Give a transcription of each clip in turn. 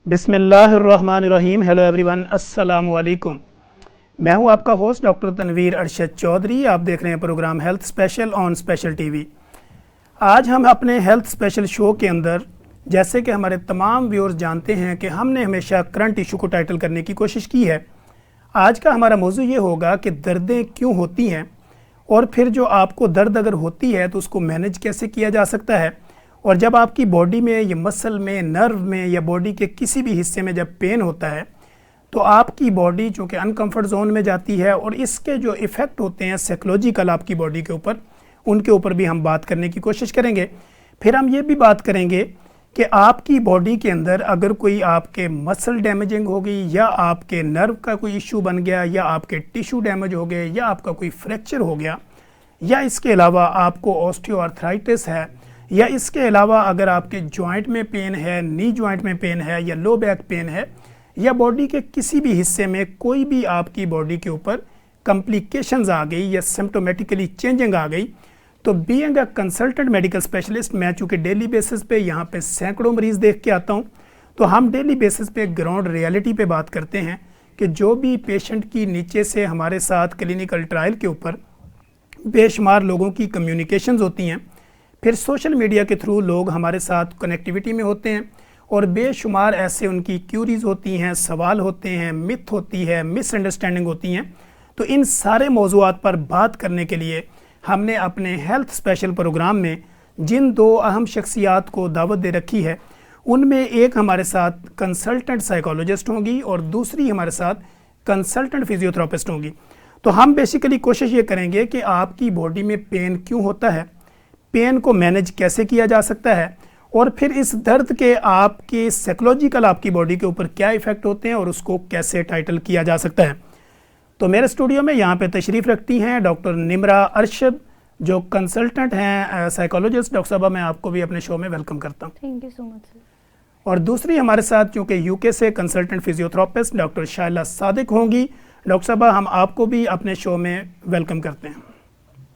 بسم اللہ الرحمن الرحیم. ہیلو ایوری ون, السلام علیکم. میں ہوں آپ کا ہوسٹ ڈاکٹر تنویر ارشد چودھری. آپ دیکھ رہے ہیں پروگرام ہیلتھ اسپیشل آن اسپیشل ٹی وی. آج ہم اپنے ہیلتھ اسپیشل شو کے اندر, جیسے کہ ہمارے تمام ویورز جانتے ہیں کہ ہم نے ہمیشہ کرنٹ ایشو کو ٹائٹل کرنے کی کوشش کی ہے. آج کا ہمارا موضوع یہ ہوگا کہ دردیں کیوں ہوتی ہیں, اور پھر جو آپ کو درد اگر ہوتی ہے تو اس کو مینیج کیسے کیا جا سکتا ہے, اور جب آپ کی باڈی میں یا مسل میں, نرو میں یا باڈی کے کسی بھی حصے میں جب پین ہوتا ہے تو آپ کی باڈی چونکہ انکمفرٹ زون میں جاتی ہے, اور اس کے جو ایفیکٹ ہوتے ہیں سائیکولوجیکل آپ کی باڈی کے اوپر, ان کے اوپر بھی ہم بات کرنے کی کوشش کریں گے. پھر ہم یہ بھی بات کریں گے کہ آپ کی باڈی کے اندر اگر کوئی آپ کے مسل ڈیمیجنگ ہو گئی, یا آپ کے نرو کا کوئی ایشو بن گیا, یا آپ کے ٹیشو ڈیمیج ہو گئے, یا آپ کا کوئی فریکچر ہو گیا, یا اس کے علاوہ آپ کو آسٹیو آرتھرائٹس ہے, یا اس کے علاوہ اگر آپ کے جوائنٹ میں پین ہے, نی جوائنٹ میں پین ہے, یا لو بیک پین ہے, یا باڈی کے کسی بھی حصے میں کوئی بھی آپ کی باڈی کے اوپر کمپلیکیشنز آ گئی یا سمپٹومیٹیکلی چینجنگ آ گئی, تو being a consultant medical specialist, میں چونکہ ڈیلی بیسس پہ یہاں پہ سینکڑوں مریض دیکھ کے آتا ہوں, تو ہم ڈیلی بیسس پہ گراؤنڈ ریالٹی پہ بات کرتے ہیں کہ جو بھی پیشنٹ کی نیچے سے ہمارے ساتھ کلینیکل ٹرائل کے اوپر بے شمار لوگوں کی کمیونیکیشنز ہوتی ہیں, پھر سوشل میڈیا کے تھرو لوگ ہمارے ساتھ کنیکٹیویٹی میں ہوتے ہیں, اور بے شمار ایسے ان کی کیوریز ہوتی ہیں, سوال ہوتے ہیں, مت ہوتی ہے, مس انڈرسٹینڈنگ ہوتی ہیں. تو ان سارے موضوعات پر بات کرنے کے لیے ہم نے اپنے ہیلتھ اسپیشل پروگرام میں جن دو اہم شخصیات کو دعوت دے رکھی ہے, ان میں ایک ہمارے ساتھ کنسلٹنٹ سائیکالوجسٹ ہوں گی اور دوسری ہمارے ساتھ کنسلٹنٹ فزیوتھراپسٹ ہوں گی. تو ہم بیسیکلی کوشش یہ کریں گے کہ آپ کی باڈی میں پین کیوں ہوتا ہے, پین کو مینیج کیسے کیا جا سکتا ہے, اور پھر اس درد کے آپ کے سائیکولوجیکل آپ کی باڈی کے اوپر کیا ایفیکٹ ہوتے ہیں, اور اس کو کیسے ٹائٹل کیا جا سکتا ہے. تو میرے اسٹوڈیو میں یہاں پہ تشریف رکھتی ہیں ڈاکٹر نمرا ارشد, جو کنسلٹنٹ ہیں سائیکالوجسٹ. ڈاکٹر صاحبہ, میں آپ کو بھی اپنے شو میں ویلکم کرتا ہوں. تھینک یو سو مچ سر. اور دوسری ہمارے ساتھ چونکہ یو کے سے کنسلٹنٹ فزیوتھراپسٹ ڈاکٹر شائلہ صادق ہوں گی. ڈاکٹر صاحبہ, ہم آپ کو بھی اپنے شو میں ویلکم کرتے ہیں.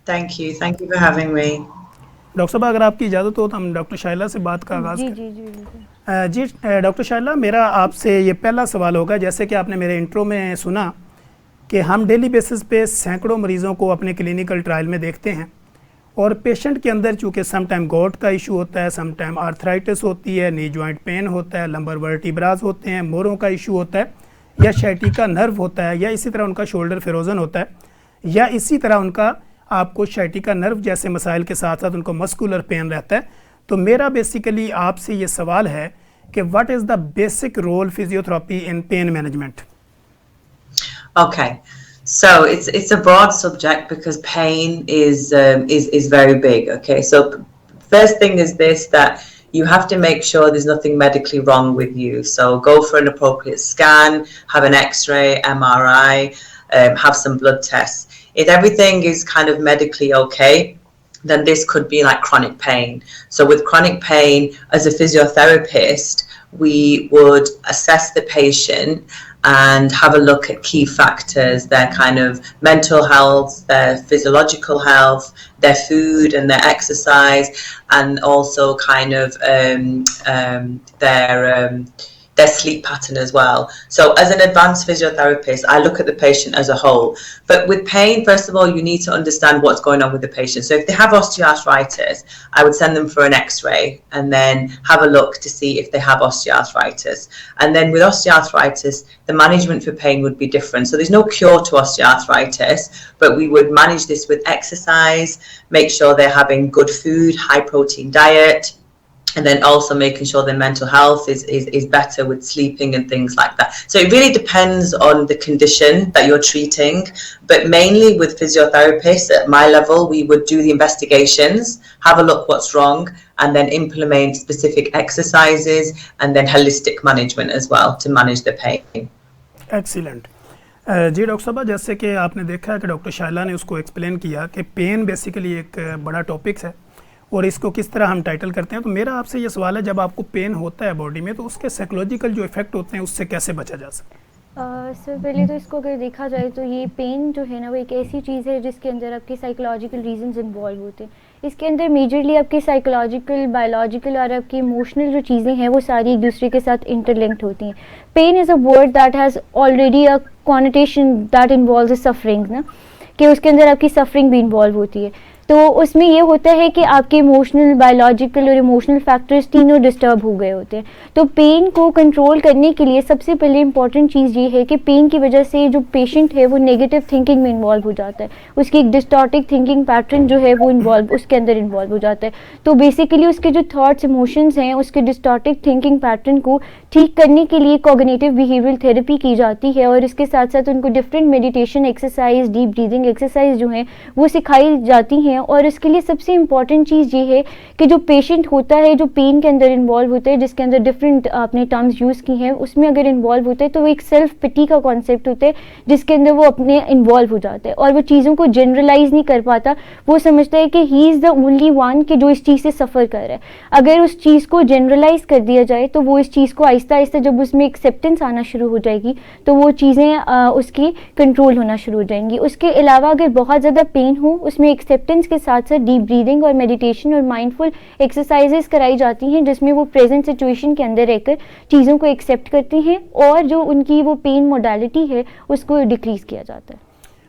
Thank you for having me. Doctor صاحبہ, اگر آپ کی اجازت ہو تو ہم ڈاکٹر شائلہ سے بات کا آغاز جی کریں. جی جی بالکل. جی ڈاکٹر شائلہ, میرا آپ سے یہ پہلا سوال ہوگا, جیسے کہ آپ نے میرے انٹرو میں سنا کہ ہم ڈیلی بیسس پہ سینکڑوں مریضوں کو اپنے کلینیکل ٹرائل میں دیکھتے ہیں, اور پیشنٹ کے اندر چونکہ سم ٹائم گوٹ کا ایشو ہوتا ہے, سم ٹائم آرتھرائٹس ہوتی ہے, نی جوائنٹ پین ہوتا ہے, لمبر ورٹیبراز ہوتے ہیں, موروں کا ایشو ہوتا ہے, یا شائٹیکا نرو ہوتا ہے, یا اسی طرح ان کا شولڈر فیروزن ہوتا ہے, یا اسی طرح ان کا آپ کو شائٹیکا نرو جیسے مسائل کے ساتھ ساتھ ان کو مسکولر پین رہتا ہے. تو میرا بیسیکلی آپ سے یہ سوال ہے کہ what is the basic role physiotherapy in pain management? Okay, so it's a broad subject because pain is very big. Okay, so first thing is this, that you have to make sure there's nothing medically wrong with you. So go for an appropriate scan, have an X-ray, MRI, have some blood tests. If everything is kind of medically okay, then this could be like chronic pain. So with chronic pain, as a physiotherapist, we would assess the patient and have a look at key factors, their kind of mental health, their physiological health, their food and their exercise, and also kind of their sleep pattern as well. So as an advanced physiotherapist, I look at the patient as a whole. But with pain, first of all, you need to understand what's going on with the patient. So if they have osteoarthritis, I would send them for an X-ray and then have a look to see if they have osteoarthritis. And then with osteoarthritis, the management for pain would be different. So there's no cure to osteoarthritis, but we would manage this with exercise, make sure they're having good food, high protein diet, and then also making sure their mental health is better with sleeping and things like that. So it really depends on the condition that you're treating, but mainly with physiotherapists at my level, we would do the investigations, have a look what's wrong, and then implement specific exercises and then holistic management as well to manage the pain. Excellent. جی doctor صاحبہ, جیسے کہ آپ نے دیکھا ہے کہ doctor Shaila نے اس کو ایکسپلین کیا کہ پین بیسیکلی ایک بڑا ٹاپکس ہے, اور اس کو کس طرح ہم ٹائٹل کرتے ہیں. تو میرا آپ سے یہ سوال ہے, جب آپ کو پین ہوتا ہے باڈی میں, تو اس کے سائیکولوجیکل جو افیکٹ ہوتے ہیں اس سے کیسے بچا جا سکتا ہے؟ سر پہلے تو اس کو اگر دیکھا جائے تو یہ پین جو ہے نا وہ ایک ایسی چیز ہے جس کے اندر آپ کے سائیکولوجیکل ریزنز انوالو ہوتے ہیں. اس کے اندر میجرلی آپ کی سائیکولوجیکل، بایولوجیکل اور آپ کی ایموشنل جو چیزیں ہیں وہ ساری ایک دوسرے کے ساتھ انٹر لنکڈ ہوتی ہیں. Pain is a word that has already a connotation that involves a suffering نا، کہ اس کے اندر آپ کی سفرنگ بھی انوالو ہوتی ہے. تو اس میں یہ ہوتا ہے کہ آپ کے ایموشنل، بایولوجیکل اور ایموشنل فیکٹرز تینوں ڈسٹرب ہو گئے ہوتے ہیں. تو پین کو کنٹرول کرنے کے لیے سب سے پہلے امپورٹنٹ چیز یہ ہے کہ پین کی وجہ سے جو پیشنٹ ہے وہ نیگیٹو تھنکنگ میں انوالو ہو جاتا ہے، اس کی ایک ڈسٹارٹک تھنکنگ پیٹرن جو ہے وہ اس کے اندر انوالو ہو جاتا ہے. تو بیسیکلی اس کے جو تھاٹس، ایموشنز ہیں، اس کے ڈسٹارٹک تھنکنگ پیٹرن کو ٹھیک کرنے کے لیے کوگنیٹیو بیہیویئرل تھراپی کی جاتی ہے، اور اس کے ساتھ ساتھ ان کو different meditation exercise, deep breathing exercise جو ہیں وہ سکھائی جاتی ہیں. اور اس کے لیے سب سے امپورٹنٹ چیز یہ ہے کہ جو پیشنٹ ہوتا ہے، جو پین کے اندر انوالو ہوتا ہے، جس کے اندر ڈفرینٹ آپ نے ٹرمز یوز کی ہیں، اس میں اگر انوالو ہوتا ہے تو وہ ایک سیلف پٹی کا کانسیپٹ ہوتا ہے جس کے اندر وہ اپنے انوالو ہو جاتا ہے، اور وہ چیزوں کو جنرلائز نہیں کر پاتا. وہ سمجھتا ہے کہ ہی از دا اونلی ون کہ جو اس چیز سے سفر کر رہا ہے. اگر اس چیز کو جنرلائز کر دیا جائے تو وہ اس چیز کو آہستہ آہستہ جب اس میں ایکسیپٹنس آنا شروع ہو جائے گی تو وہ چیزیں اس کی کنٹرول ہونا شروع ہو جائیں گی. اس کے علاوہ اگر بہت زیادہ پین ہو، اس میں ایکسیپٹنس کے ساتھ ساتھ ڈیپ بریدنگ اور میڈیٹیشن اور مائنڈفل ایکسرسائزز کرائی جاتی ہیں، جس میں وہ پریزنٹ سچویشن کے اندر رہ کر چیزوں کو ایکسیپٹ کرتے ہیں اور جو ان کی وہ پین موڈیلٹی ہے اس کو ڈیکریز کیا جاتا ہے.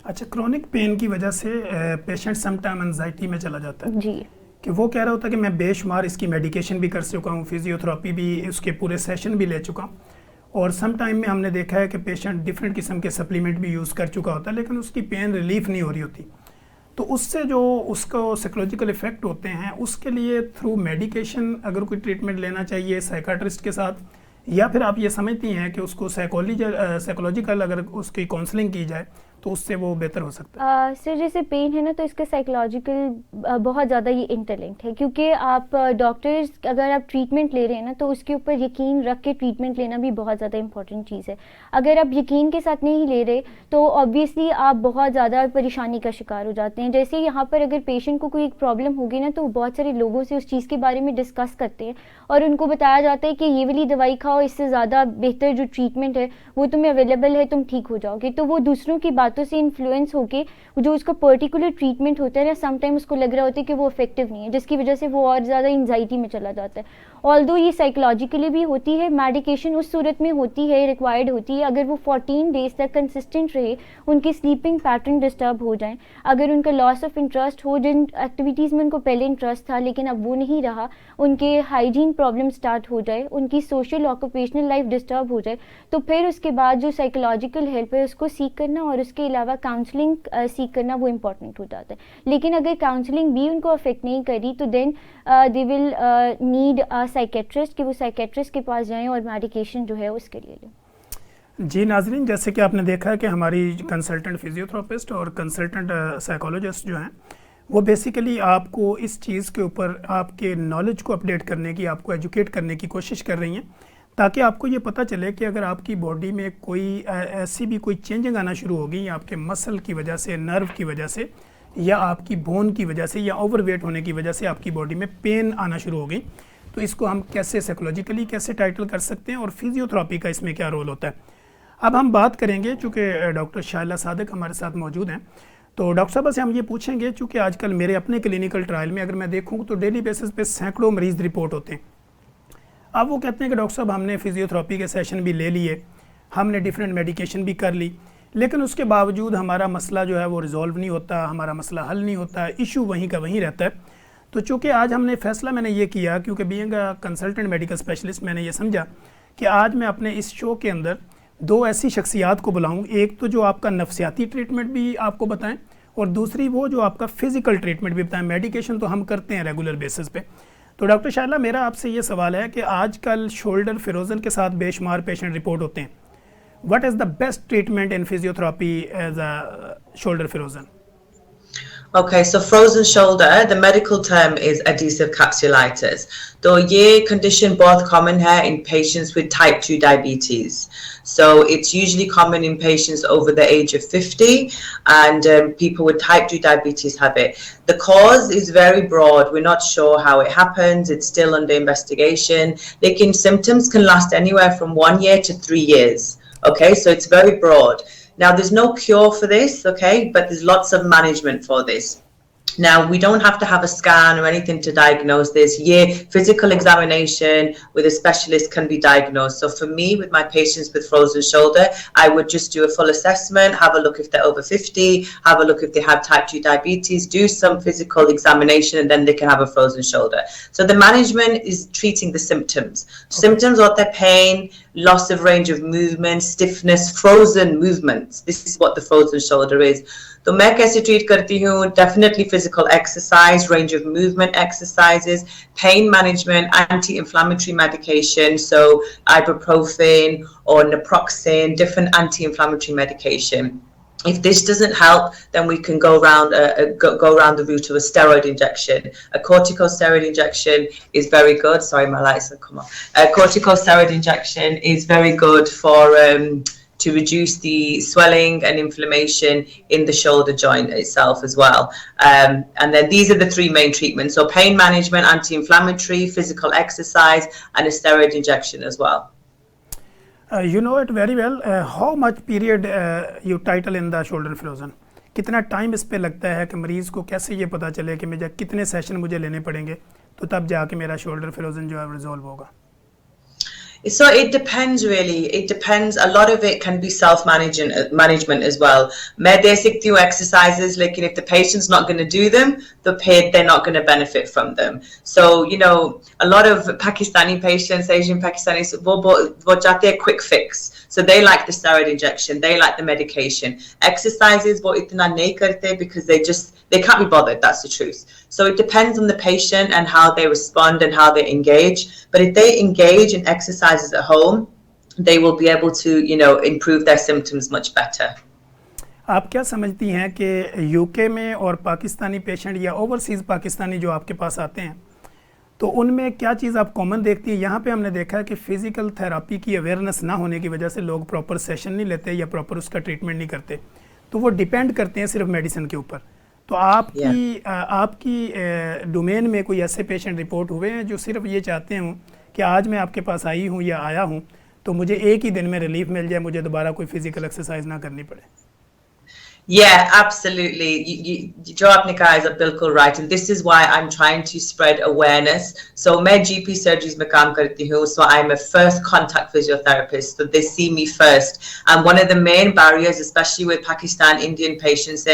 اچھا، کرونک پین کی وجہ سے پیشنٹ سم ٹائم انزائٹی میں چلا جاتا ہے جی، کہ وہ کہہ رہا ہوتا ہے کہ میں بے شمار اس کی میڈیکیشن بھی کر چکا ہوں، فزیوتھراپی بھی، اس کے پورے سیشن بھی لے چکا ہوں، اور سم ٹائم میں ہم نے دیکھا ہے کہ پیشنٹ ڈفرینٹ قسم کے سپلیمنٹ بھی یوز کر چکا ہوتا ہے لیکن اس کی پین ریلیف نہیں ہو رہی ہوتی. تو اس سے جو اس کو سائیکولوجیکل ایفیکٹ ہوتے ہیں، اس کے لیے تھرو میڈیکیشن اگر کوئی ٹریٹمنٹ لینا چاہیے سائیکاٹرسٹ کے ساتھ، یا پھر آپ یہ سمجھتی ہیں کہ اس کو سائیکولوجیکل اگر اس کی کاؤنسلنگ کی جائے تو اس سے وہ بہتر ہو سکتا ہے؟ سر جیسے پین ہے نا تو اس کا سائیکولوجیکل بہت زیادہ یہ انٹرلنکڈ ہے، کیونکہ آپ ڈاکٹرز اگر آپ ٹریٹمنٹ لے رہے ہیں نا تو اس کے اوپر یقین رکھ کے ٹریٹمنٹ لینا بھی بہت زیادہ امپورٹنٹ چیز ہے. اگر آپ یقین کے ساتھ نہیں لے رہے تو آبویسلی آپ بہت زیادہ پریشانی کا شکار ہو جاتے ہیں. جیسے یہاں پر اگر پیشنٹ کو کوئی ایک پرابلم ہوگی نا تو بہت سارے لوگوں سے اس چیز کے بارے میں ڈسکس کرتے ہیں اور ان کو بتایا جاتا ہے کہ یہ والی دوائی کھاؤ، اس سے زیادہ بہتر جو ٹریٹمنٹ ہے وہ تمہیں اویلیبل ہے، تم ٹھیک ہو جاؤ گے. تو وہ دوسروں کی باتوں سے انفلوئنس ہو کے جو اس کا پرٹیکولر ٹریٹمنٹ ہوتا ہے نا، سم ٹائم اس کو لگ رہا ہوتا ہے کہ وہ افیکٹو نہیں ہے، جس کی وجہ سے وہ اور زیادہ انزائٹی میں چلا جاتا ہے. آلدو یہ سائیکولوجیکلی بھی ہوتی ہے، میڈیکیشن اس صورت میں ہوتی ہے، ریکوائرڈ ہوتی ہے اگر وہ 14 ڈیز تک کنسسٹنٹ رہے، ان کی سلیپنگ پیٹرن ڈسٹرب ہو جائیں، اگر ان کا لاس آف انٹرسٹ ہو، جن ایکٹیویٹیز میں ان کو پہلے انٹرسٹ تھا لیکن اب وہ نہیں رہا، ان کے ہائیجین پرابلم سٹارٹ ہو جائے، ان کی سوشل آکوپیشنل لائف ڈسٹرب ہو جائے، تو پھر اس کے بعد جو سائیکولوجیکل ہیلپ ہے اس کو سیکھ کرنا اور اس کے علاوہ کاؤنسلنگ سیکھ کرنا وہ امپورٹنٹ ہو جاتا ہے. لیکن اگر کاؤنسلنگ بھی ان کو افیکٹ نہیں کری تو دین دے ول نیڈ سائیکیٹرسٹ کہ وہ سائیکیٹرسٹ کے پاس جائیں اور میڈیکیشن جو ہے اس کے لیے لیں. جی ناظرین، جیسے کہ آپ نے دیکھا کہ ہماری کنسلٹنٹ فزیوتھراپسٹ اور کنسلٹنٹ سائیکولوجسٹ جو ہیں وہ بیسیکلی آپ کو اس چیز کے اوپر آپ کے نالج کو اپڈیٹ کرنے کی، آپ کو ایجوکیٹ کرنے کی کوشش کر رہی ہیں تاکہ آپ کو یہ پتہ چلے کہ اگر آپ کی باڈی میں کوئی ایسی بھی کوئی چینجنگ آنا شروع ہو گئی آپ کے مسل کی وجہ سے، نرو کی وجہ سے، یا آپ کی بون کی وجہ سے، یا اوور ویٹ ہونے کی وجہ سے آپ کی باڈی میں پین آنا شروع ہو گئی، تو اس کو ہم کیسے سائیکولوجیکلی کیسے ٹائٹل کر سکتے ہیں اور فزیوتھراپی کا اس میں کیا رول ہوتا ہے. اب ہم بات کریں گے، چونکہ ڈاکٹر شائلہ صادق ہمارے ساتھ موجود ہیں، تو ڈاکٹر صاحب سے ہم یہ پوچھیں گے، چونکہ آج کل میرے اپنے کلینکل ٹرائل میں اگر میں دیکھوں تو ڈیلی بیسس پہ سینکڑوں مریض رپورٹ ہوتے ہیں. اب وہ کہتے ہیں کہ ڈاکٹر صاحب ہم نے فزیوتھراپی کے سیشن بھی لے لیے، ہم نے ڈفرینٹ میڈیکیشن بھی کر لی، لیکن اس کے باوجود ہمارا مسئلہ جو ہے وہ ریزولو نہیں ہوتا، ہمارا مسئلہ حل نہیں ہوتا، ایشو وہیں کا وہیں رہتا ہے. تو چونکہ آج ہم نے فیصلہ میں نے یہ کیا، کیونکہ being a consultant medical specialist میں نے یہ سمجھا کہ آج میں اپنے اس شو کے اندر دو ایسی شخصیات کو بلاؤں، ایک تو جو آپ کا نفسیاتی ٹریٹمنٹ بھی آپ کو بتائیں اور دوسری وہ جو آپ کا فزیکل ٹریٹمنٹ بھی بتائیں. میڈیکیشن تو ہم کرتے ہیں ریگولر بیسس پہ. تو ڈاکٹر شائلہ، میرا آپ سے یہ سوال ہے کہ آج کل شولڈر فیروزن کے ساتھ بے شمار پیشنٹ رپورٹ ہوتے ہیں. What is the best treatment in physiotherapy as a shoulder frozen? Okay, so frozen shoulder, the medical term is adhesive capsulitis. So یہ condition بہت common ہے in patients with type 2 diabetes. So it's usually common in patients over the age of 50 and people with type 2 diabetes have it. The cause is very broad. We're not sure how it happens. It's still under investigation. Lekin symptoms can last anywhere from 1 year to 3 years. Okay, so it's very broad. Now, there's no cure for this, okay, but there's lots of management for this. Now, we don't have to have a scan or anything to diagnose this. Physical examination with a specialist can be diagnosed. So for me, with my patients with frozen shoulder, I would just do a full assessment, have a look if they're over 50, have a look if they have type 2 diabetes, do some physical examination, and then they can have a frozen shoulder. So the management is treating the symptoms. Symptoms are their pain, loss of range of movement, stiffness, frozen movements. This is what the frozen shoulder is. تو میں کیسے treat کرتی ہوں؟ Definitely physical exercise, range of movement exercises, pain management, anti inflammatory medication, so ibuprofen or naproxen, different anti-inflammatory medication. If this doesn't help, then we can go around the route of a steroid injection. A corticosteroid injection is very good. Sorry, my lights have come off. A corticosteroid injection is very good for to reduce the swelling and inflammation in the shoulder joint itself as well. And then these are the three main treatments. So pain management, anti-inflammatory, physical exercise, and a steroid injection as well. You know it very well. How much period you title in the shoulder frozen? کتنا time اس پہ لگتا ہے کہ مریض کو کیسے یہ پتہ چلے کہ مجھے کتنے سیشن مجھے لینے پڑیں گے تو تب جا کے میرا شولڈر فروزن جو ہے ریزولو ہوگا؟ So it depends really. It depends. A lot of it can be self-management as well. میں دے سکتی ہوں exercises, لیکن if the patient's not going to do them, they're not going to benefit from them. So, you know, a lot of Pakistani patients, Asian Pakistanis, وہ چاہتے ہیں quick fix. So they like the steroid injection, they like the medication. Exercises وہ اتنا نہیں کرتے because they can't be bothered, that's the truth. So it depends on the patient and how they respond and how they engage. But if they engage in exercises at home, they will be able to, you know, improve their symptoms much better. آپ کیا سمجھتی ہیں کہ you کے میں اور Pakistani patient یا overseas Pakistani جو آپ کے پاس آتے ہیں تو ان میں کیا چیز آپ کامن دیکھتی ہیں؟ یہاں پہ ہم نے دیکھا ہے کہ فزیکل تھراپی کی اویئرنیس نہ ہونے کی وجہ سے لوگ پراپر سیشن نہیں لیتے یا پراپر اس کا ٹریٹمنٹ نہیں کرتے، تو وہ ڈیپینڈ کرتے ہیں صرف میڈیسن کے اوپر. تو آپ کی ڈومین میں کوئی ایسے پیشنٹ رپورٹ ہوئے ہیں جو صرف یہ چاہتے ہوں کہ آج میں آپ کے پاس آئی ہوں یا آیا ہوں تو مجھے ایک ہی دن میں ریلیف مل جائے، مجھے دوبارہ کوئی فزیکل ایکسرسائز نہ کرنی پڑے؟ Yeah, absolutely. جو آپ نے کہا is بالکل right, and this is why I'm trying to spread awareness. So میں GP surgeries میں کام کرتی ہوں, so I'm a first contact physiotherapist, so they see me first. And one of the main barriers, especially with Pakistan Indian patients,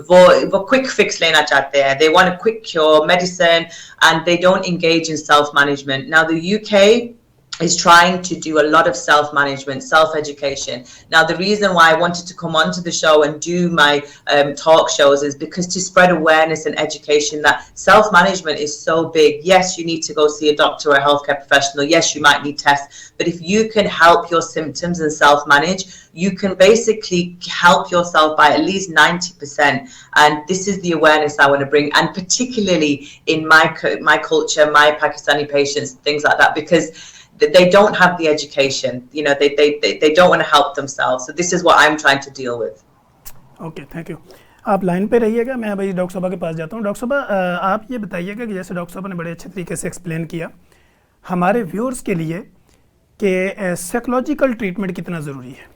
وہ quick fix لینا چاہتے ہیں. They want a quick cure, medicine, and they don't engage in self-management. Now the UK is trying to do a lot of self-management, self-education. Now, the reason why I wanted to come onto the show and do my talk shows is because to spread awareness and education that self-management is so big. Yes, you need to go see a doctor or a healthcare professional. Yes, you might need tests. But if you can help your symptoms and self-manage, you can basically help yourself by at least 90%. And this is the awareness I want to bring. And particularly in my culture, my Pakistani patients, things like that, because they don't have the education, you know, they don't want to help themselves. So this is what I'm trying to deal with. Okay, thank you. آپ line پہ رہیے گا، میں ابھی doctor صاحبہ کے پاس جاتا ہوں. Doctor صاحبہ آپ یہ بتائیے گا کہ جیسے ڈاکٹر صاحبہ نے بڑے اچھے طریقے سے ایکسپلین کیا ہمارے ویورز کے لیے کہ سائیکولوجیکل ٹریٹمنٹ کتنا ضروری ہے.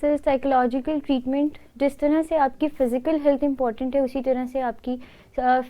سر سائیکولوجیکل ٹریٹمنٹ جس طرح سے آپ کی فزیکل ہیلتھ امپورٹنٹ ہے اسی طرح سے آپ کی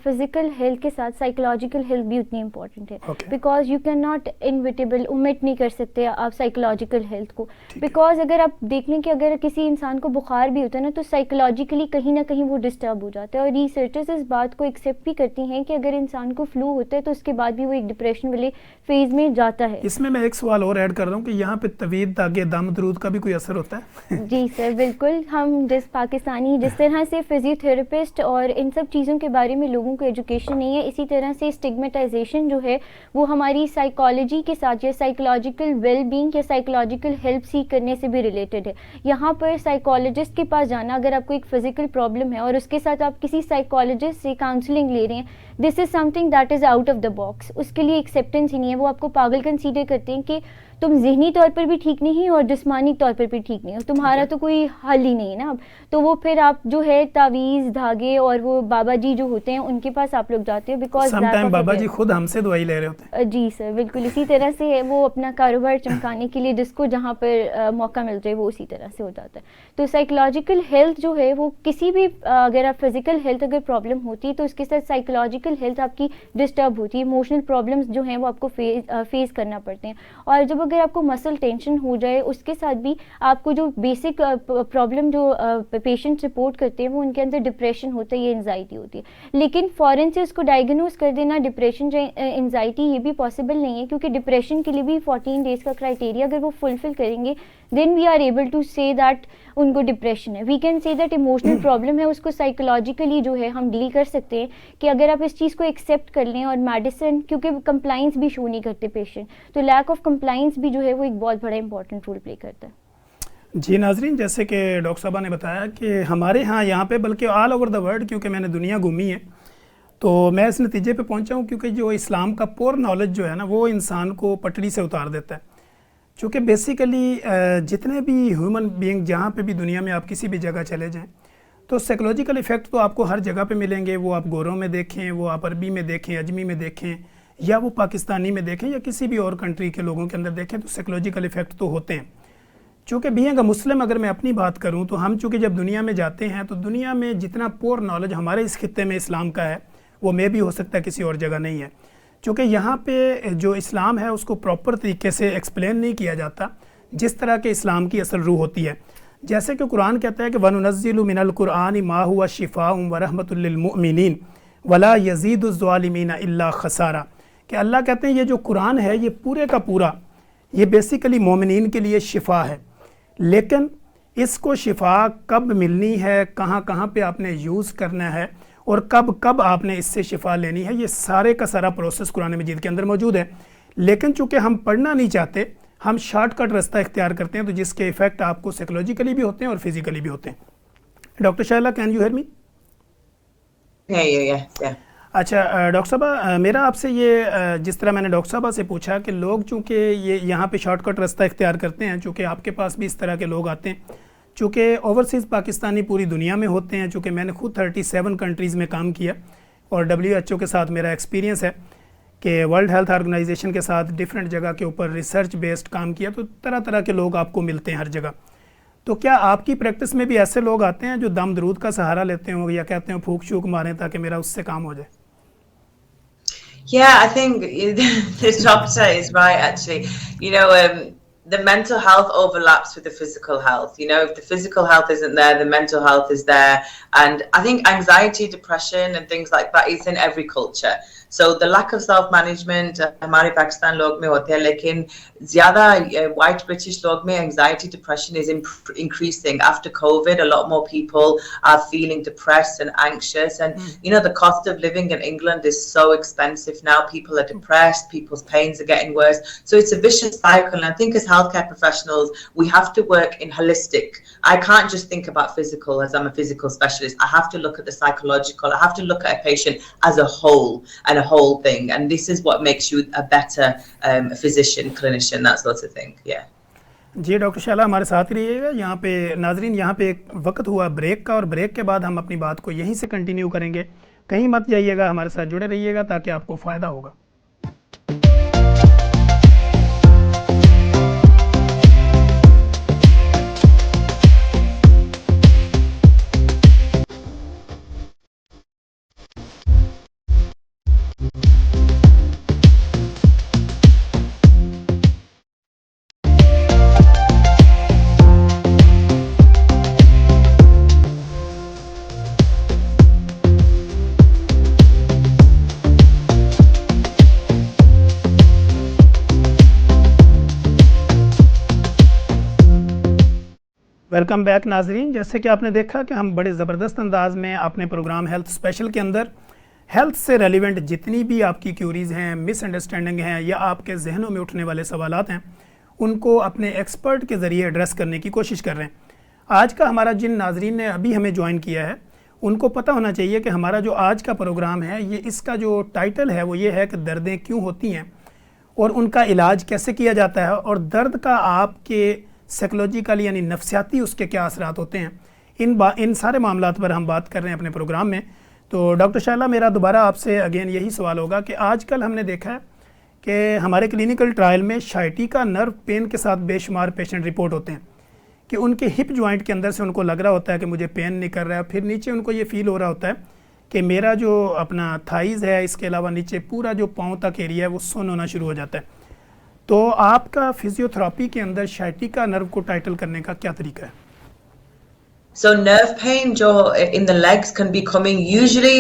فزیکل ہیلتھ کے ساتھ سائیکولوجیکل ہیلتھ بھی اتنی امپورٹنٹ ہے. Because you can not inevitable omit نہیں کر سکتے آپ سائیکولوجیکل ہیلتھ کو. بیکاز اگر آپ دیکھ لیں کہ اگر کسی انسان کو بخار بھی ہوتا ہے نا تو سائیکولوجیکلی کہیں نہ کہیں وہ ڈسٹرب ہو جاتا ہے. اور ریسرچرز اس بات کو ایکسیپٹ بھی کرتی ہیں کہ اگر انسان کو فلو ہوتا ہے تو اس کے بعد بھی وہ ایک ڈپریشن والے فیز میں جاتا ہے. اس میں ایک سوال اور ایڈ کر رہا ہوں کہ یہاں پہ طویل داغ دم درود کا بھی کوئی اثر ہوتا ہے؟ جی سر بالکل. ہم پاکستانی جس طرح سے فزیو تھراپسٹ اور ان سب چیزوں کے بارے میں لوگوں کو ایجوکیشن نہیں ہے، اسی طرح سے اسٹگمیٹائزیشن جو ہے وہ ہماری سائیکالوجی کے ساتھ یا سائیکولوجیکل ویل بینگ یا سائیکولوجیکل ہیلپ سیکھ کرنے سے بھی ریلیٹڈ ہے. یہاں پر سائیکالوجسٹ کے پاس جانا اگر آپ کو ایک فزیکل پرابلم ہے اور اس کے ساتھ آپ کسی سائیکالوجسٹ سے کاؤنسلنگ لے رہے ہیں، this is something that is out of the box. اس کے لیے ایکسیپٹنس ہی نہیں ہے. وہ آپ کو پاگل کنسیڈر کرتے ہیں کہ تم ذہنی طور پر بھی ٹھیک نہیں اور جسمانی طور پر بھی ٹھیک نہیں ہو, تمہارا تو کوئی حل ہی نہیں ہے نا اب. تو وہ پھر آپ جو ہے تعویذ دھاگے اور وہ بابا جی جو ہوتے ہیں ان کے پاس آپ لوگ جاتے ہو, بیکاز سم ٹائم بابا جی خود ہم سے دوائی لے رہے ہوتے ہیں. جی سر بالکل اسی طرح سے ہے, وہ اپنا کاروبار چمکانے کے لیے جس کو جہاں پر موقع مل جائے وہ اسی طرح سے ہو جاتا ہے. تو سائیکولوجیکل ہیلتھ جو ہے وہ کسی بھی, اگر آپ فزیکل ہیلتھ اگر پرابلم ہوتی ہے تو اس کے ساتھ سائیکولوجیکل ہیلتھ آپ کی ڈسٹرب ہوتی ہے, ایموشنل پرابلمس جو ہیں وہ آپ کو فیس کرنا پڑتے ہیں. اور جب اگر آپ کو مسل ٹینشن ہو جائے اس کے ساتھ بھی آپ کو جو بیسک پرابلم جو پیشنٹ رپورٹ کرتے ہیں وہ ان کے اندر ڈپریشن ہوتا ہے یا انزائٹی ہوتی ہے. لیکن فوراً سے اس کو ڈائگنوز کر دینا ڈپریشن یا انزائٹی یہ بھی پاسبل نہیں ہے, کیونکہ ڈپریشن کے لیے بھی 14 ڈیز کا کرائٹیریا اگر وہ فلفل کریں گے then we are able to say that ان کو ڈپریشن ہے. We can say that emotional problem ہے, اس کو سائیکولوجیکلی جو ہے ہم ڈیل کر سکتے ہیں کہ اگر آپ اس چیز کو ایکسیپٹ کر لیں. اور میڈیسن کیونکہ کمپلائنس بھی شو نہیں کرتے پیشنٹ, تو لیک آف کمپلائنس بھی جو ہے وہ ایک بہت بڑا امپورٹنٹ رول پلے کرتا ہے. جی ناظرین, جیسے کہ ڈاکٹر صاحبہ نے بتایا کہ ہمارے ہاں یہاں پہ بلکہ آل اوور دا ورلڈ, کیونکہ میں نے دنیا گھومی ہے تو میں اس نتیجے پہ پہنچا ہوں کیونکہ جو اسلام کا پور نالج جو ہے نا وہ انسان کو پٹڑی سے اتار دیتا ہے. چونکہ بیسیکلی جتنے بھی ہیومن بینگ جہاں پہ بھی دنیا میں آپ کسی بھی جگہ چلے جائیں تو سائیکولوجیکل ایفیکٹ تو آپ کو ہر جگہ پہ ملیں گے. وہ آپ گوروں میں دیکھیں, وہ آپ عربی میں دیکھیں, اجمی میں دیکھیں, یا وہ پاکستانی میں دیکھیں, یا کسی بھی اور کنٹری کے لوگوں کے اندر دیکھیں, تو سائیکولوجیکل ایفیکٹ تو ہوتے ہیں. چونکہ بینگ اے مسلم اگر میں اپنی بات کروں تو ہم چونکہ جب دنیا میں جاتے ہیں تو دنیا میں جتنا پور نالج ہمارے اس خطے میں اسلام کا ہے وہ میں بھی ہو سکتا ہے کسی اور جگہ نہیں ہے. چونکہ یہاں پہ جو اسلام ہے اس کو پراپر طریقے سے ایکسپلین نہیں کیا جاتا جس طرح کے اسلام کی اصل روح ہوتی ہے. جیسے کہ قرآن کہتا ہے کہ وَنُنَزِّلُ مِنَ الْقُرْآنِ مَا هُوَ شِفَاءٌ وَرَحْمَةٌ لِّلْمُؤْمِنِينَ وَلَا يَزِيدُ الظَّالِمِينَ إِلَّا خَسَارًا, کہ اللہ کہتے ہیں یہ جو قرآن ہے یہ پورے کا پورا یہ بیسیکلی مومنین کے لیے شفا ہے, لیکن اس کو شفا کب ملنی ہے, کہاں کہاں پہ آپ نے یوز کرنا ہے اور کب کب آپ نے اس سے شفا لینی ہے, یہ سارے کا سارا پروسیس قرآن مجید کے اندر موجود ہے. لیکن چونکہ ہم پڑھنا نہیں چاہتے, ہم شارٹ کٹ راستہ اختیار کرتے ہیں, تو جس کے ایفیکٹ آپ کو سائیکولوجیکلی بھی ہوتے ہیں اور فزیکلی بھی ہوتے ہیں. Doctor Shaila, can you hear me? اچھا ڈاکٹر صاحبہ, میرا آپ سے یہ جس طرح میں نے ڈاکٹر صاحبہ سے پوچھا کہ لوگ چونکہ یہ یہاں پہ شارٹ کٹ راستہ اختیار کرتے ہیں, چونکہ آپ کے پاس بھی اس طرح کے لوگ آتے ہیں, چونکہ اوورسیز پاکستانی پوری دنیا میں ہوتے ہیں, چونکہ میں نے خود 37 کنٹریز میں کام کیا اور WHO کے ساتھ میرا ایکسپیرینس ہے کہ ورلڈ ہیلتھ آرگنائزیشن کے ساتھ ڈیفرنٹ جگہ کے اوپر ریسرچ بیسڈ کام کیا, تو طرح طرح کے لوگ آپ کو ملتے ہیں ہر جگہ. تو کیا آپ کی پریکٹس میں بھی ایسے لوگ آتے ہیں جو دم درود کا سہارا لیتے ہوں یا کہتے ہیں پھونک شوک ماریں تاکہ میرا اس سے کام ہو جائے؟ Yeah, I think this doctor is right, actually. You know, the mental health overlaps with the physical health. You know, if the physical health isn't there, the mental health is there. And I think anxiety, depression and things like that is in every culture. So the lack of self-management, ہمارے پاکستان لوگ میں ہوتے ہیں, لیکن زیادہ white British لوگ میں anxiety, depression is increasing. After COVID, a lot more people are feeling depressed and anxious. And, you know, the cost of living in England is so expensive now. People are depressed, people's pains are getting worse. So it's a vicious cycle. And I think as healthcare professionals, we have to work in holistic. I can't just think about physical as I'm a physical specialist. I have to look at the psychological. I have to look at a patient as a whole and a whole thing, and this is what makes you a better physician, clinician, that sort of thing. Yeah. جی doctor Shaila ہمارے ساتھ ہی رہیے گا. یہاں پہ ناظرین, یہاں پہ ایک وقت ہوا بریک کا, اور بریک کے بعد ہم اپنی بات کو یہیں سے کنٹینیو کریں گے. کہیں مت جائیے گا, ہمارے ساتھ جڑے رہیے گا تاکہ آپ کو فائدہ ہوگا. ویلکم بیک ناظرین. جیسے کہ آپ نے دیکھا کہ ہم بڑے زبردست انداز میں اپنے پروگرام ہیلتھ اسپیشل کے اندر ہیلتھ سے ریلیونٹ جتنی بھی آپ کی کیوریز ہیں, مس انڈرسٹینڈنگ ہیں, یا آپ کے ذہنوں میں اٹھنے والے سوالات ہیں, ان کو اپنے ایکسپرٹ کے ذریعے ایڈریس کرنے کی کوشش کر رہے ہیں. آج کا ہمارا جن ناظرین نے ابھی ہمیں جوائن کیا ہے, ان کو پتہ ہونا چاہیے کہ ہمارا جو آج کا پروگرام ہے, یہ اس کا جو ٹائٹل ہے وہ یہ ہے کہ دردیں کیوں ہوتی ہیں, اور ان کا علاج کیسے کیا جاتا ہے, اور درد کا آپ کے سائیکولوجیکل یعنی نفسیاتی اس کے کیا اثرات ہوتے ہیں, ان سارے معاملات پر ہم بات کر رہے ہیں اپنے پروگرام میں. تو ڈاکٹر شائلہ, میرا دوبارہ آپ سے اگین یہی سوال ہوگا کہ آج کل ہم نے دیکھا ہے کہ ہمارے کلینکل ٹرائل میں شائٹیکا نرو پین کے ساتھ بے شمار پیشنٹ رپورٹ ہوتے ہیں کہ ان کے ہپ جوائنٹ کے اندر سے ان کو لگ رہا ہوتا ہے کہ مجھے پین نہیں کر رہا ہے, پھر نیچے ان کو یہ فیل ہو رہا ہوتا ہے کہ میرا جو اپنا تھائز ہے, اس کے علاوہ نیچے پورا جو پاؤں تک ایریا ہے وہ سن ہونا شروع ہو جاتا ہے. تو آپ کا فزیوتھراپی کے اندر شائٹیکا نرو کو ٹائٹل کرنے کا کیا طریقہ ہے؟ So nerve pain جو in the legs can be coming usually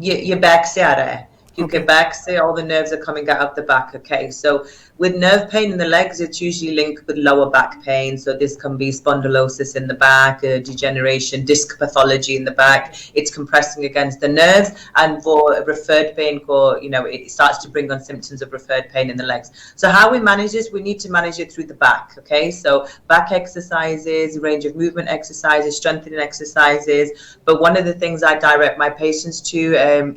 یہ back سے آ رہا ہے کیونکہ back سے all the nerves are coming out of the back. Okay, so with nerve pain in the legs, it's usually linked with lower back pain. So this can be spondylosis in the back, degeneration, disc pathology in the back. It's compressing against the nerves, and for referred pain, it starts to bring on symptoms of referred pain in the legs. So how we manage this? We need to manage it through the back. Okay, so back exercises, range of movement exercises, strengthening exercises. But one of the things I direct my patients to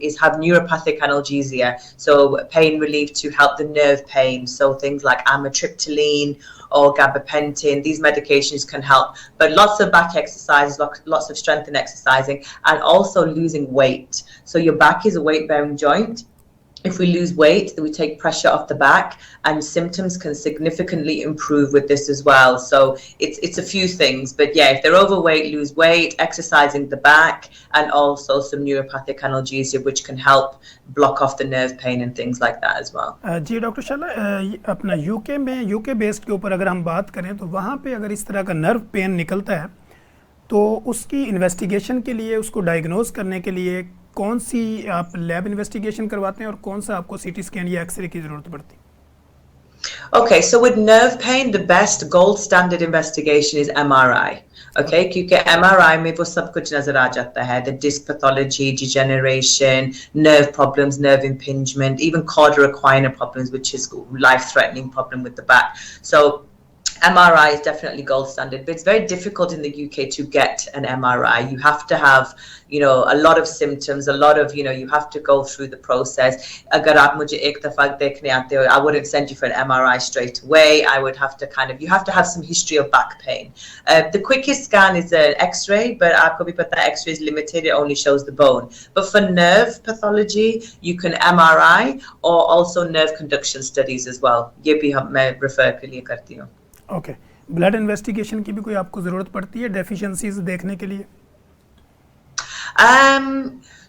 is have neuropathic analgesia, so pain relief to help the nerve pain. So things like amitriptyline or gabapentin, these medications can help. But lots of back exercises, lots of strengthening exercising, and also losing weight. So your back is a weight-bearing joint. If we lose weight, then we take pressure off the back, and symptoms can significantly improve with this as well. So it's a few things, but yeah, if they're overweight, lose weight, exercising the back, and also some neuropathic analgesia, which can help block off the nerve pain and things like that as well. جی doctor Shaila, اپنا یو کے based کے اوپر اگر ہم بات کریں تو وہاں پہ اگر اس طرح کا نرو پین نکلتا ہے تو اس کی انویسٹیگیشن کے لیے, اس کو ڈائگنوز کرنے کے لیے کون سی آپ لیب انویسٹیگیشن کرواتے ہیں اور کون سا آپ کو سی ٹی اسکین یا ایکس رے کی ضرورت پڑتی ہے؟ Okay, so with nerve pain, the best gold standard investigation is MRI. Okay, کیونکہ MRI میں وہ سب کچھ نظر آ جاتا ہے, the disc pathology, degeneration, nerve problems, nerve impingement, even cauda equina problems, which is life-threatening problem with the back. So MRI is definitely gold standard, but it's very difficult in the UK to get an MRI. You have to have, a lot of symptoms, a lot of, you have to go through the process. Agar aap mujhe ek dafa dekhne aate ho, I wouldn't send you for an MRI straight away. I would have to you have to have some history of back pain. The quickest scan is an X-ray, but aapko bhi pata hai X-ray is limited, it only shows the bone. But for nerve pathology, you can MRI or also nerve conduction studies as well. Ye bhi main refer ke liye karti hu. Okay, blood investigation کی بھی کوئی آپ کو ضرورت پڑتی ہے deficiencies دیکھنے کے لیے؟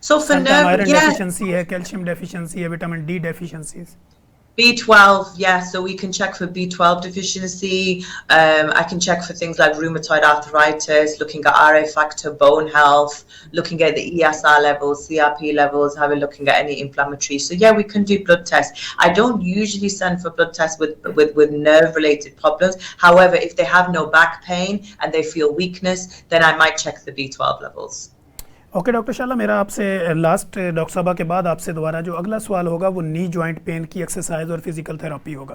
So for nerve, iron deficiency ہے, کیلشیم ڈیفیشنسی ہے, vitamin D deficiencies. B12, yeah, so we can check for B12 deficiency. I can check for things like rheumatoid arthritis, looking at RA factor, bone health, looking at the ESR levels, CRP levels, looking at any inflammatory. So yeah, we can do blood tests. I don't usually send for blood tests with nerve-related problems. However, if they have no back pain and they feel weakness, then I might check the B12 levels. Okay doctor Shaila, میرا آپ سے last doctor صاحبہ کے بعد آپ سے دوبارہ جو اگلا سوال ہوگا وہ نی جوائنٹ پین کی ایکسرسائز اور فزیکل تھراپی ہوگا.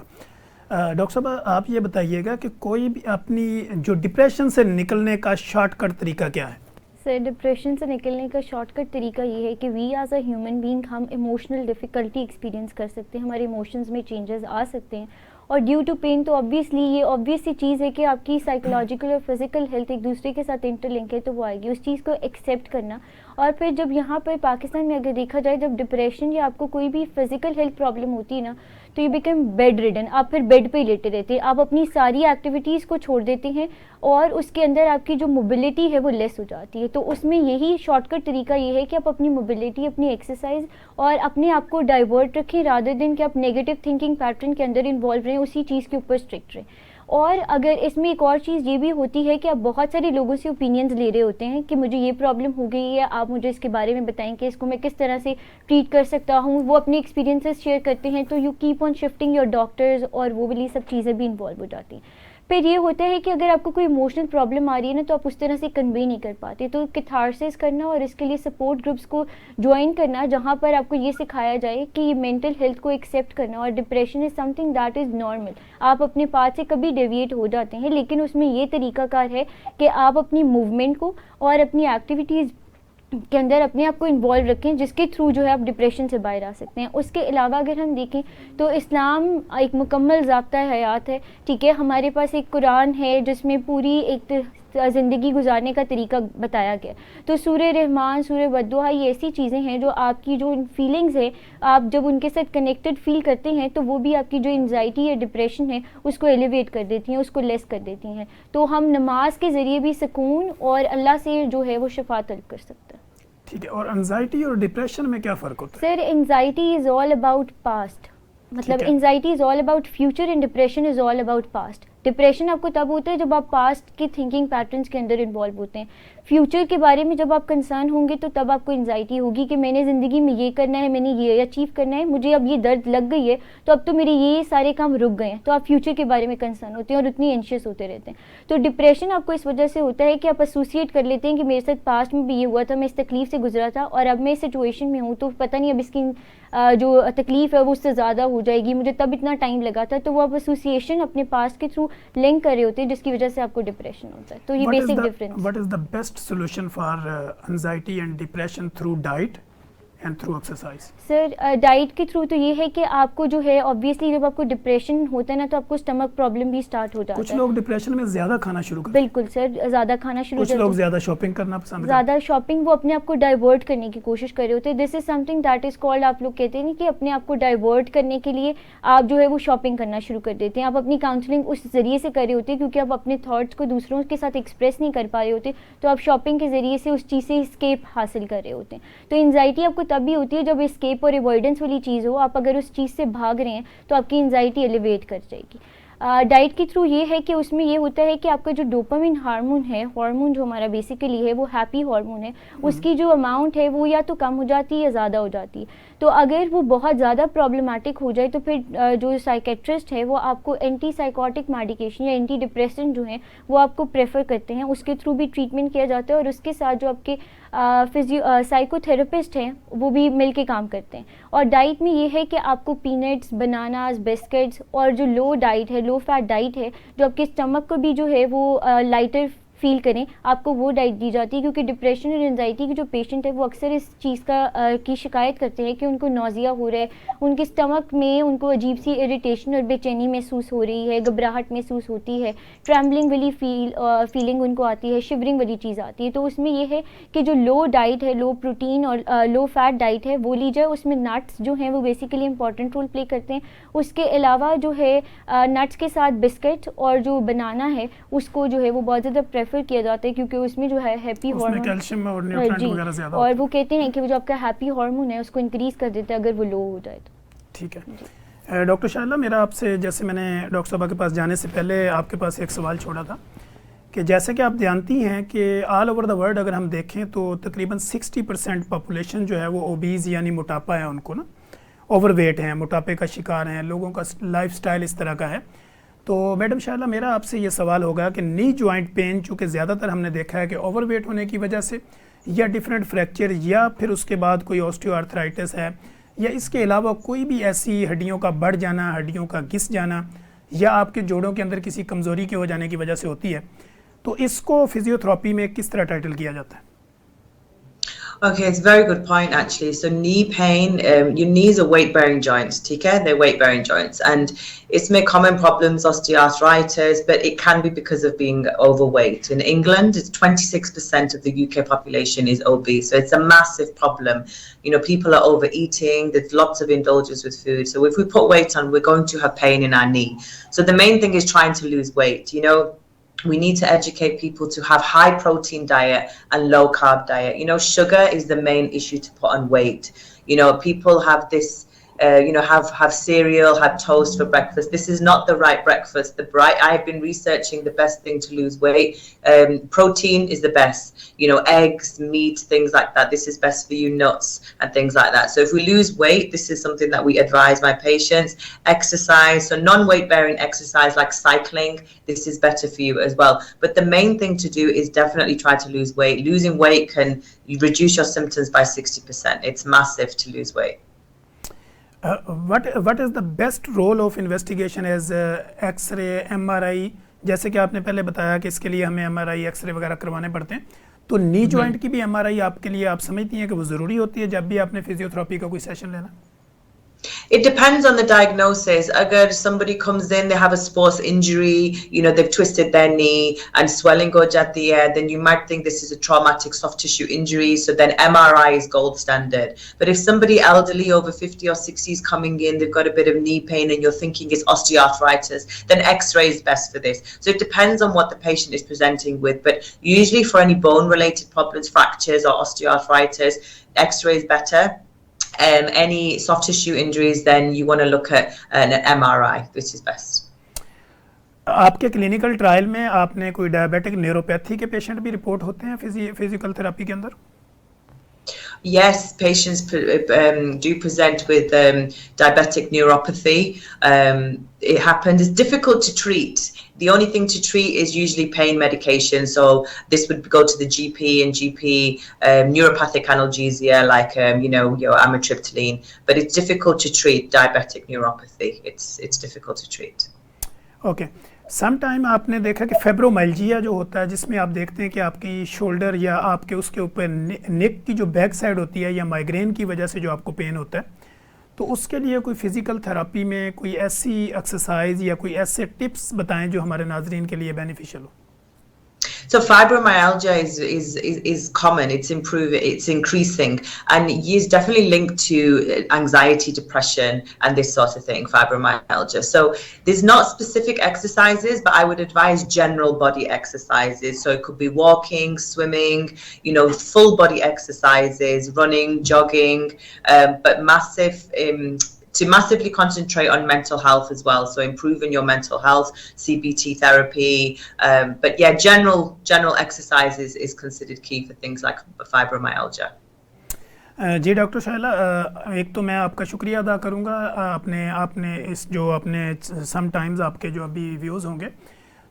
ڈاکٹر صاحبہ, آپ یہ بتائیے گا کہ کوئی بھی اپنی جو ڈپریشن سے نکلنے کا شارٹ کٹ طریقہ کیا ہے؟ سر, ڈپریشن سے نکلنے کا شارٹ کٹ طریقہ یہ ہے کہ we as a human being ہم ایموشنل ڈیفیکلٹی ایکسپیرینس کر سکتے ہیں, ہمارے ایموشنز میں چینجز آ سکتے ہیں, اور ڈیو ٹو پین تو آبویسلی یہ آبویس سی چیز ہے کہ آپ کی سائیکولوجیکل اور فزیکل ہیلتھ ایک دوسرے کے ساتھ انٹر لنک ہے, تو وہ آئے گی. اس چیز کو ایکسیپٹ کرنا, اور پھر جب یہاں پر پاکستان میں اگر دیکھا جائے, جب ڈپریشن یا آپ کو کوئی بھی فزیکل ہیلتھ پرابلم ہوتی ہے نا, تو یہ بیکم بیڈ ریڈن, آپ پھر بیڈ پہ ہی لیٹے رہتے ہیں, آپ اپنی ساری ایکٹیویٹیز کو چھوڑ دیتے ہیں, اور اس کے اندر آپ کی جو موبلٹی ہے وہ لیس ہو جاتی ہے. تو اس میں یہی شارٹ کٹ طریقہ یہ ہے کہ آپ اپنی موبلٹی, اپنی ایکسرسائز اور اپنے آپ کو ڈائیورٹ رکھیں, رادر دین کہ آپ نیگیٹو تھنکنگ پیٹرن کے اندر انوالو رہیں, اسی چیز کے اوپر اسٹرکٹ رہیں. اور اگر اس میں ایک اور چیز یہ بھی ہوتی ہے کہ آپ بہت سارے لوگوں سے اوپینینز لے رہے ہوتے ہیں کہ مجھے یہ پرابلم ہو گئی ہے, آپ مجھے اس کے بارے میں بتائیں کہ اس کو میں کس طرح سے ٹریٹ کر سکتا ہوں. وہ اپنے ایکسپیرینسز شیئر کرتے ہیں, تو you keep on shifting your doctors, اور وہ والی سب چیزیں بھی انوالو ہو جاتی ہیں. پھر یہ ہوتا ہے کہ اگر آپ کو کوئی ایموشنل پرابلم آ رہی ہے نا, تو آپ اس طرح سے کنوے نہیں کر پاتے, تو کیتھارسس کرنا اور اس کے لیے سپورٹ گروپس کو جوائن کرنا, جہاں پر آپ کو یہ سکھایا جائے کہ یہ مینٹل ہیلتھ کو ایکسیپٹ کرنا, اور depression is something that is normal. آپ اپنے پاتھ سے کبھی ڈیویٹ ہو جاتے ہیں, لیکن اس میں یہ طریقہ کار ہے کہ آپ اپنی موومنٹ کو اور اپنی ایکٹیویٹیز کے اندر اپنے آپ کو انوالو رکھیں جس کے تھرو جو ہے آپ ڈپریشن سے باہر آ سکتے ہیں. اس کے علاوہ اگر ہم دیکھیں تو اسلام ایک مکمل ضابطہ حیات ہے, ٹھیک ہے. ہمارے پاس ایک قرآن ہے جس میں پوری ایک زندگی گزارنے کا طریقہ بتایا گیا. تو سورہ رحمان, سورہ والضحیٰ, یہ ایسی چیزیں ہیں جو آپ کی جو فیلنگز ہیں آپ جب ان کے ساتھ کنیکٹڈ فیل کرتے ہیں تو وہ بھی آپ کی جو انزائٹی یا ڈپریشن ہے اس کو ایلیویٹ کر دیتی ہیں, اس کو لیس کر دیتی ہیں. تو ہم نماز کے ذریعے بھی سکون اور اللہ سے جو ہے وہ شفا طلب کر سکتے ہیں. ٹھیک ہے. اور انزائٹی اور ڈپریشن میں کیا فرق ہوتا ہے؟ Sir anxiety is all about past, مطلب anxiety is all about future and depression is all about past. Depression آپ کو تب ہوتا ہے جب آپ پاسٹ کی تھنکنگ پیٹرنس کے اندر انوالو ہوتے ہیں. فیوچر کے بارے میں جب آپ کنسرن ہوں گے تو تب آپ کو انزائٹی ہوگی کہ میں نے زندگی میں یہ کرنا ہے, میں نے یہ اچیو کرنا ہے, مجھے اب یہ درد لگ گئی ہے تو اب تو میرے یہ سارے کام رک گئے ہیں. تو آپ فیوچر کے بارے میں کنسرن ہوتے ہیں اور اتنی اینشیس ہوتے رہتے ہیں. تو ڈپریشن آپ کو اس وجہ سے ہوتا ہے کہ آپ ایسوسیٹ کر لیتے ہیں کہ میرے ساتھ پاسٹ میں بھی یہ ہوا تھا, میں اس تکلیف سے گزرا تھا اور اب میں اس سچویشن میں ہوں تو پتہ نہیں اب اس کی جو تکلیف ہے وہ اس سے زیادہ ہو جائے گی, مجھے تب اتنا ٹائم لگا تھا. تو وہ آپ ایسوسیشن اپنے پاسٹ کے تھرو لنک کر رہے ہوتے ہیں جس کی وجہ سے آپ کو ڈپریشن ہوتا ہے. تو یہ basic difference. What is the best solution for anxiety and depression through diet and through exercise? Sir diet کے تھرو تو یہ ہے کہ آپ کو جو ہے اوبویسلی جب آپ کو ڈپریشن ہوتا ہے نا تو آپ کو اسٹمک پرابلم بھی اسٹارٹ ہو جاتا ہے. کچھ لوگ ڈپریشن میں زیادہ کھانا شروع کرتے ہیں. بالکل سر, زیادہ کھانا شروع کچھ لوگ زیادہ شاپنگ کرنا پسند کرتے ہیں. زیادہ شاپنگ, وہ اپنے آپ کو ڈائیورٹ کرنے کی کوشش کر رہے ہوتے ہیں. This is something that is called, آپ لوگ کہتے ہیں کہ اپنے آپ کو ڈائیورٹ کرنے کے لیے آپ جو ہے وہ شاپنگ کرنا شروع کر دیتے ہیں. آپ اپنی کاؤنسلنگ اس ذریعے سے کر رہے ہوتے ہیں کیونکہ آپ اپنے تھاٹس کو دوسروں کے ساتھ ایکسپریس نہیں کر پا رہے ہوتے, تو آپ شاپنگ کے ذریعے سے اس چیز سے اسکیپ حاصل کر رہے ہوتے ہیں. تو انزائٹی آپ کو تب بھی ہوتی ہے جب اسکیپ اور ایوائڈنس والی چیز ہو. آپ اگر اس چیز سے بھاگ رہے ہیں تو آپ کی انزائٹی ایلیویٹ کر جائے گی. ڈائٹ کے تھرو یہ ہے کہ اس میں یہ ہوتا ہے کہ آپ کا جو ڈوپامین ہارمون ہے, ہارمون جو ہمارا بیسیکلی ہے وہ ہیپی ہارمون ہے, اس کی جو اماؤنٹ ہے وہ یا تو کم ہو جاتی ہے یا زیادہ ہو جاتی ہے. تو اگر وہ بہت زیادہ پرابلمٹک ہو جائے تو پھر جو سائیکیٹرسٹ ہے وہ آپ کو اینٹی سائیکوٹک میڈیکیشن یا اینٹی ڈپریسنٹ جو ہیں وہ آپ کو پریفر کرتے ہیں. اس کے تھرو بھی ٹریٹمنٹ کیا جاتا ہے اور اس کے ساتھ جو آپ کے سائیکو تھراپسٹ ہیں وہ بھی مل کے کام کرتے ہیں. اور ڈائٹ میں یہ ہے کہ آپ کو پینٹس, بناناز, بسکٹس اور جو لو ڈائٹ ہے, لو فیٹ ڈائٹ ہے جو آپ کے اسٹمک کو بھی جو ہے وہ لائٹر فیل کریں, آپ کو وہ ڈائٹ دی جاتی ہے. کیونکہ ڈپریشن اور انزائٹی کے جو پیشنٹ ہے وہ اکثر اس چیز کی شکایت کرتے ہیں کہ ان کو نوزیا ہو رہا ہے, ان کے اسٹمک میں ان کو عجیب سی اریٹیشن اور بے چینی محسوس ہو رہی ہے, گھبراہٹ محسوس ہوتی ہے, ٹریمبلنگ والی فیلنگ ان کو آتی ہے, شیورنگ والی چیز آتی ہے. تو اس میں یہ ہے کہ جو لو ڈائٹ ہے, لو پروٹین اور لو فیٹ ڈائٹ ہے وہ لی جائے. اس میں نٹس جو ہیں وہ بیسیکلی امپورٹنٹ رول پلے کرتے ہیں. اس کے علاوہ جو ہے نٹس کے ساتھ بسکٹ اور جو بنانا ہے اس کو جو ہے وہ بہت زیادہ پریفر کیا جاتا ہے کیونکہ اس میں جو ہے ہیپی ہارمون, کیلشیم اور نیوٹرینٹ وغیرہ زیادہ اور وہ کہتے ہیں کہ وہ جو آپ کا ہیپی ہارمون ہے اس کو انکریز کر دیتا ہے اگر وہ لو ہو جائے تو. ٹھیک ہے. ڈاکٹر شائلہ, میرا آپ سے, جیسے میں نے ڈاکٹر صاحبہ کے پاس جانے سے پہلے آپ کے پاس ایک سوال چھوڑا تھا کہ جیسے کہ آپ جانتی ہیں کہ آل اوور دا ورلڈ اگر ہم دیکھیں تو تقریباً 60% پاپولیشن جو ہے وہ اوبیز یعنی موٹاپا ہے, ان کو نا اوور ویٹ ہیں, موٹاپے کا شکار ہیں, لوگوں کا لائف سٹائل اس طرح کا ہے. تو میڈم شائلہ, میرا آپ سے یہ سوال ہوگا کہ نی جوائنٹ پین چونکہ زیادہ تر ہم نے دیکھا ہے کہ اوور ویٹ ہونے کی وجہ سے یا ڈفرینٹ فریکچر یا پھر اس کے بعد کوئی آسٹیو آرتھرائٹس ہے یا اس کے علاوہ کوئی بھی ایسی ہڈیوں کا بڑھ جانا, ہڈیوں کا گھس جانا یا آپ کے جوڑوں کے اندر کسی کمزوری کے ہو جانے کی وجہ سے ہوتی ہے, تو اس کو فزیو تھراپی میں کس طرح ٹائٹل کیا جاتا ہے؟ Okay, it's a very good point actually. So knee pain, your knees are weight-bearing joints, okay? They're weight-bearing joints, and it's made common problems, osteoarthritis, but it can be because of being overweight. In England, it's 26% of the UK population is obese, so it's a massive problem. You know, people are overeating, there's lots of indulgence with food, so if we put weight on, we're going to have pain in our knee. So the main thing is trying to lose weight, you know. We need to educate people to have high protein diet and low carb diet. You know, sugar is the main issue to put on weight. You know, people have this, you know, have cereal, have toast for breakfast. This is not the right breakfast. I've been researching the best thing to lose weight. Protein is the best. You know, eggs, meat, things like that. This is best for you, nuts and things like that. So if we lose weight, this is something that we advise my patients. Exercise, so non-weight bearing exercise like cycling, this is better for you as well. But the main thing to do is definitely try to lose weight. Losing weight can reduce your symptoms by 60%. It's massive to lose weight. What is the best role of investigation as X-ray, MRI? جیسے کہ آپ نے پہلے بتایا کہ اس کے لیے ہمیں MRI, X-ray وغیرہ کروانے پڑتے ہیں, تو نی جوائنٹ کی بھی ایم آر آئی آپ کے لیے آپ سمجھتی ہیں کہ وہ ضروری ہوتی ہے جب بھی آپ نے فزیوتھراپی کا کوئی سیشن لینا؟ It depends on the diagnosis. Agar somebody comes in, they have a sports injury, they've twisted their knee and swelling ho jati hai, then you might think this is a traumatic soft tissue injury, so then MRI is gold standard. But if somebody elderly over 50 or 60 is coming in, they've got a bit of knee pain and you're thinking it's osteoarthritis, then X-ray is best for this. So it depends on what the patient is presenting with, but usually for any bone-related problems, fractures or osteoarthritis, X-ray is better. Any soft tissue injuries, then you want to look at an MRI, which is best. آپ کے clinical trial میں آپ نے کوئی diabetic نیوروپیتھی کے patient بھی report ہوتے ہیں فزیکل تھراپی کے اندر؟ Yes, patients do present with diabetic neuropathy. It happens. It's difficult to treat. The only thing to treat is usually pain medication. So this would go to the GP, and GP neuropathic analgesia like your amitriptyline. But it's difficult to treat diabetic neuropathy. It's difficult to treat. Okay. Some time آپ نے دیکھا کہ فیبرومائلجیا جو ہوتا ہے جس میں آپ دیکھتے ہیں کہ آپ کی شولڈر یا آپ کے اس کے اوپر نیک کی جو بیک سائڈ ہوتی ہے یا مائگرین کی وجہ سے جو آپ کو پین ہوتا ہے, تو اس کے لیے کوئی فزیکل تھراپی میں کوئی ایسی ایکسرسائز یا کوئی ایسے ٹپس بتائیں جو ہمارے ناظرین کے لیے beneficial who. So fibromyalgia is common. It's increasing, and is definitely linked to anxiety, depression, and this sort of thing. Fibromyalgia. So there's not specific exercises, but I would advise general body exercises. So it could be walking, swimming, full body exercises, running, jogging, but to massively concentrate on mental health as well, so improving your mental health, CBT therapy, but yeah, general exercises is considered key for things like fibromyalgia. جی doctor Shaila, ایک تو میں آپ کا شکریہ ادا کروں گا, آپ نے اس جو اپنے سم ٹائمز آپ کے جو ابھی ویوز ہوں گے,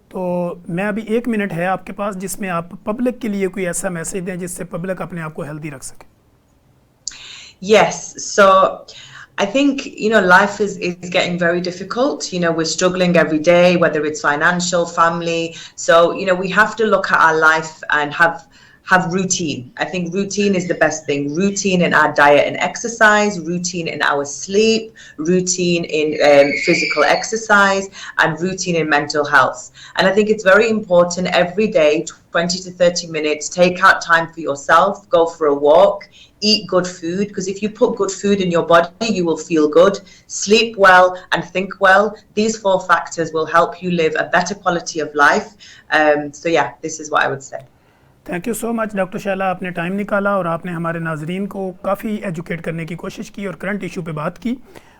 تو میں ابھی 1 منٹ ہے آپ کے پاس جس میں آپ پبلک کے لیے کوئی ایسا میسیج دیں جس سے پبلک اپنے آپ کو ہیلدی رکھ سکے. Yes, so I think, life is getting very difficult. We're struggling every day, whether it's financial, family. So, we have to look at our life and have routine. I think routine is the best thing. Routine in our diet and exercise, routine in our sleep, routine in physical exercise, and routine in mental health. And I think it's very important every day, 20 to 30 minutes, take out time for yourself, go for a walk, eat good food, because if you put good food in your body, you will feel good, sleep well, and think well. These 4 factors will help you live a better quality of life. So yeah, this is what I would say. Thank you so much doctor Shaila, آپ نے time نکالا اور آپ نے ہمارے ناظرین کو کافی educate کرنے کی کوشش کی اور کرنٹ ایشو پہ بات کی.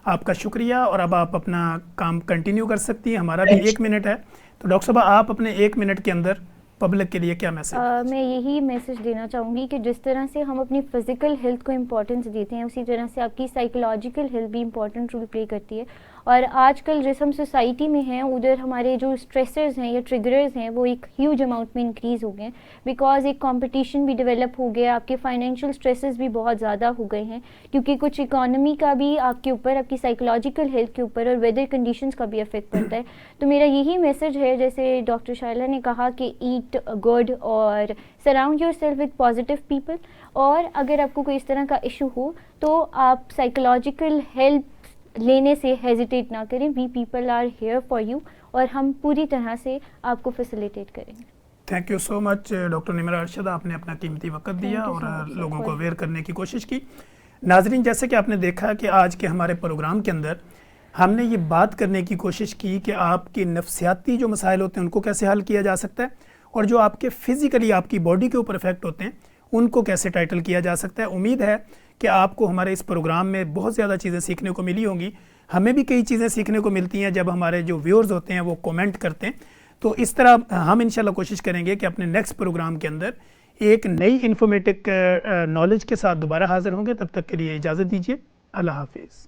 آپ کا شکریہ, اور اب آپ اپنا کام کنٹینیو کر سکتی ہیں. ہمارا بھی 1 منٹ ہے, تو ڈاکٹر صاحب آپ اپنے 1 منٹ کے اندر پبلک کے لیے کیا میسج؟ میں یہی میسج دینا چاہوں گی کہ جس طرح سے ہم اپنی فزیکل ہیلتھ کو امپورٹنس دیتے ہیں, اسی طرح سے آپ کی سائیکولوجیکل ہیلتھ بھی امپورٹنٹ رول پلے کرتی ہے. اور آج کل جس ہم سوسائٹی میں ہیں ادھر ہمارے جو اسٹریسرز ہیں یا ٹریگرز ہیں وہ ایک ہیوج اماؤنٹ میں انکریز ہو گئے ہیں, بیکاز ایک کمپٹیشن بھی ڈیولپ ہو گیا, آپ کے فائنینشیل اسٹریسز بھی بہت زیادہ ہو گئے ہیں, کیونکہ کچھ اکانومی کا بھی آپ کے اوپر, آپ کی سائیکولوجیکل ہیلتھ کے اوپر اور ویدر کنڈیشنز کا بھی افیکٹ پڑتا ہے. تو میرا یہی میسج ہے, جیسے ڈاکٹر شائلہ نے کہا کہ ایٹ گڈ اور surround your self with positive people, اور اگر آپ کو کوئی اس طرح کا ایشو ہو تو آپ سائیکولوجیکل ہیلپ لینے سے ہیزیٹیٹ نہ کریں. We people are here for you, اور ہم پوری طرح سے آپ کو فیسیلیٹیٹ کریں گے. Thank you so much doctor Nimra Arshad, آپ نے اپنا قیمتی وقت دیا اور لوگوں کو اویئر کرنے کی کوشش کی. ناظرین, جیسے کہ آپ نے دیکھا کہ آج کے ہمارے پروگرام کے اندر ہم نے یہ بات کرنے کی کوشش کی کہ آپ کی نفسیاتی جو مسائل ہوتے ہیں ان کو کیسے حل کیا جا سکتا ہے, اور جو آپ کے فزیکلی آپ کی باڈی کے اوپر افیکٹ ہوتے ہیں ان کو کیسے ٹائٹل کیا جا سکتا ہے. امید ہے کہ آپ کو ہمارے اس پروگرام میں بہت زیادہ چیزیں سیکھنے کو ملی ہوں گی. ہمیں بھی کئی چیزیں سیکھنے کو ملتی ہیں جب ہمارے جو ویورز ہوتے ہیں وہ کومنٹ کرتے ہیں. تو اس طرح ہم انشاءاللہ کوشش کریں گے کہ اپنے نیکسٹ پروگرام کے اندر ایک نئی انفارمیٹک نالج کے ساتھ دوبارہ حاضر ہوں گے. تب تک کے لیے اجازت دیجیے. اللہ حافظ.